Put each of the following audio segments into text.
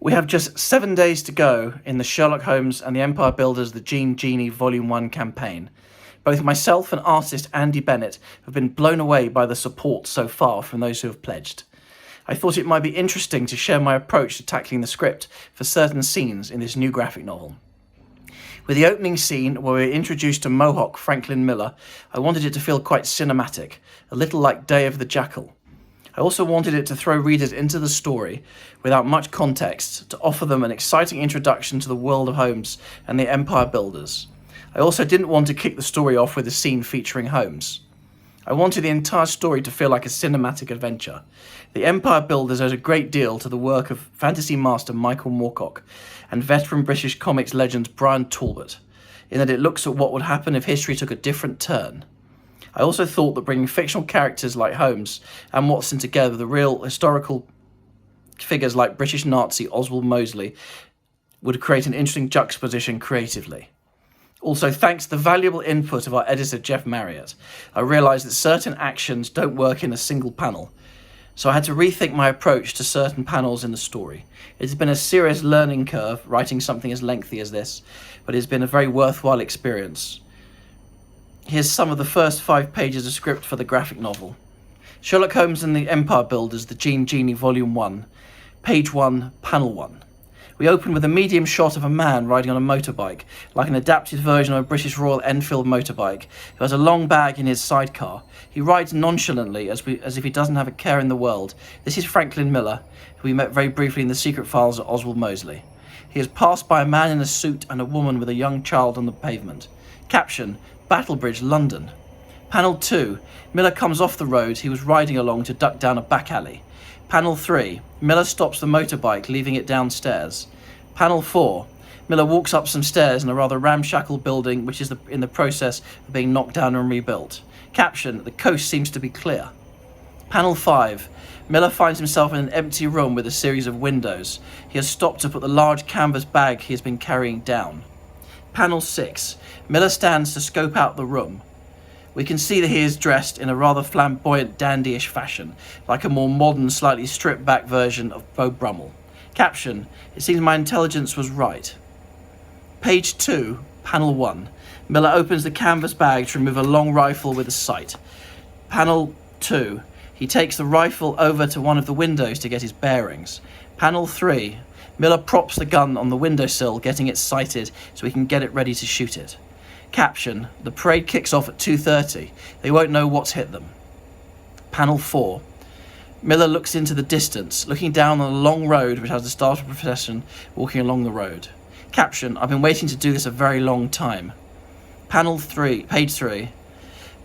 We have just 7 days to go in the Sherlock Holmes and the Empire Builders The Genie Vol.1 campaign. Both myself and artist Andy Bennett have been blown away by the support so far from those who have pledged. I thought it might be interesting to share my approach to tackling the script for certain scenes in this new graphic novel. With the opening scene, where we're introduced to Mohawk Franklin Miller, I wanted it to feel quite cinematic, a little like Day of the Jackal. I also wanted it to throw readers into the story without much context, to offer them an exciting introduction to the world of Holmes and the Empire Builders. I also didn't want to kick the story off with a scene featuring Holmes. I wanted the entire story to feel like a cinematic adventure. The Empire Builders owes a great deal to the work of fantasy master Michael Moorcock and veteran British comics legend Brian Talbot, in that it looks at what would happen if history took a different turn. I also thought that bringing fictional characters like Holmes and Watson together with the real historical figures like British Nazi Oswald Mosley would create an interesting juxtaposition creatively. Also, thanks to the valuable input of our editor Jeff Marriott, I realised that certain actions don't work in a single panel, so I had to rethink my approach to certain panels in the story. It has been a serious learning curve writing something as lengthy as this, but it has been a very worthwhile experience. Here's some of the first 5 pages of script for the graphic novel. Sherlock Holmes and the Empire Builders, The Genie Vol.1, Page 1, Panel 1. We open with a medium shot of a man riding on a motorbike, like an adapted version of a British Royal Enfield motorbike, who has a long bag in his sidecar. He rides nonchalantly, as if he doesn't have a care in the world. This is Franklin Miller, who we met very briefly in the secret files of Oswald Mosley. He is passed by a man in a suit and a woman with a young child on the pavement. Caption: Battlebridge, London. Panel 2. Miller comes off the road he was riding along to duck down a back alley. Panel 3. Miller stops the motorbike, leaving it downstairs. Panel 4. Miller walks up some stairs in a rather ramshackle building which is in the process of being knocked down and rebuilt. Caption: The coast seems to be clear. Panel 5. Miller finds himself in an empty room with a series of windows. He has stopped to put the large canvas bag he has been carrying down. Panel 6. Miller stands to scope out the room. We can see that he is dressed in a rather flamboyant, dandyish fashion, like a more modern, slightly stripped-back version of Beau Brummel. Caption: It seems my intelligence was right. Page 2, Panel 1. Miller opens the canvas bag to remove a long rifle with a sight. Panel 2. He takes the rifle over to one of the windows to get his bearings. Panel 3. Miller props the gun on the windowsill, getting it sighted so he can get it ready to shoot it. Caption: The parade kicks off at 2:30. They won't know what's hit them. Panel 4. Miller looks into the distance, looking down on a long road which has the start of a procession walking along the road. Caption: I've been waiting to do this a very long time. Panel 3, Page 3.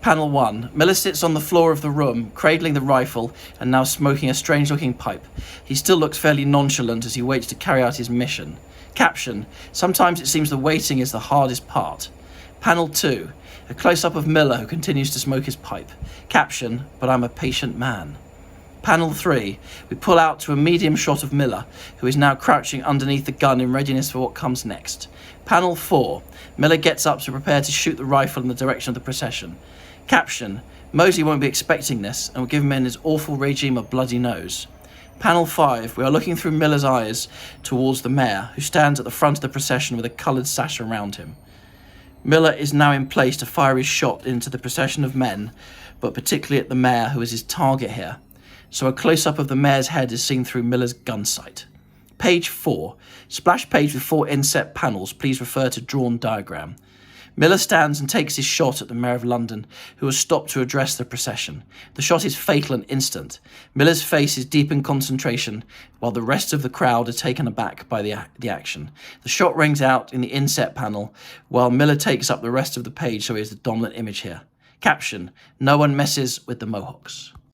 Panel 1. Miller sits on the floor of the room, cradling the rifle and now smoking a strange-looking pipe. He still looks fairly nonchalant as he waits to carry out his mission. Caption: Sometimes it seems the waiting is the hardest part. Panel 2. A close-up of Miller, who continues to smoke his pipe. Caption: But I'm a patient man. Panel 3. We pull out to a medium shot of Miller, who is now crouching underneath the gun in readiness for what comes next. Panel 4. Miller gets up to prepare to shoot the rifle in the direction of the procession. Caption: Mosley won't be expecting this and will give him in his awful regime a bloody nose. Panel 5. We are looking through Miller's eyes towards the mayor, who stands at the front of the procession with a coloured sash around him. Miller is now in place to fire his shot into the procession of men, but particularly at the mayor, who is his target here. So a close-up of the mayor's head is seen through Miller's gun sight. Page 4. Splash page with 4 inset panels. Please refer to drawn diagram. Miller stands and takes his shot at the Mayor of London, who has stopped to address the procession. The shot is fatal and instant. Miller's face is deep in concentration, while the rest of the crowd are taken aback by the action. The shot rings out in the inset panel, while Miller takes up the rest of the page, so he is the dominant image here. Caption: No one messes with the Mohawks.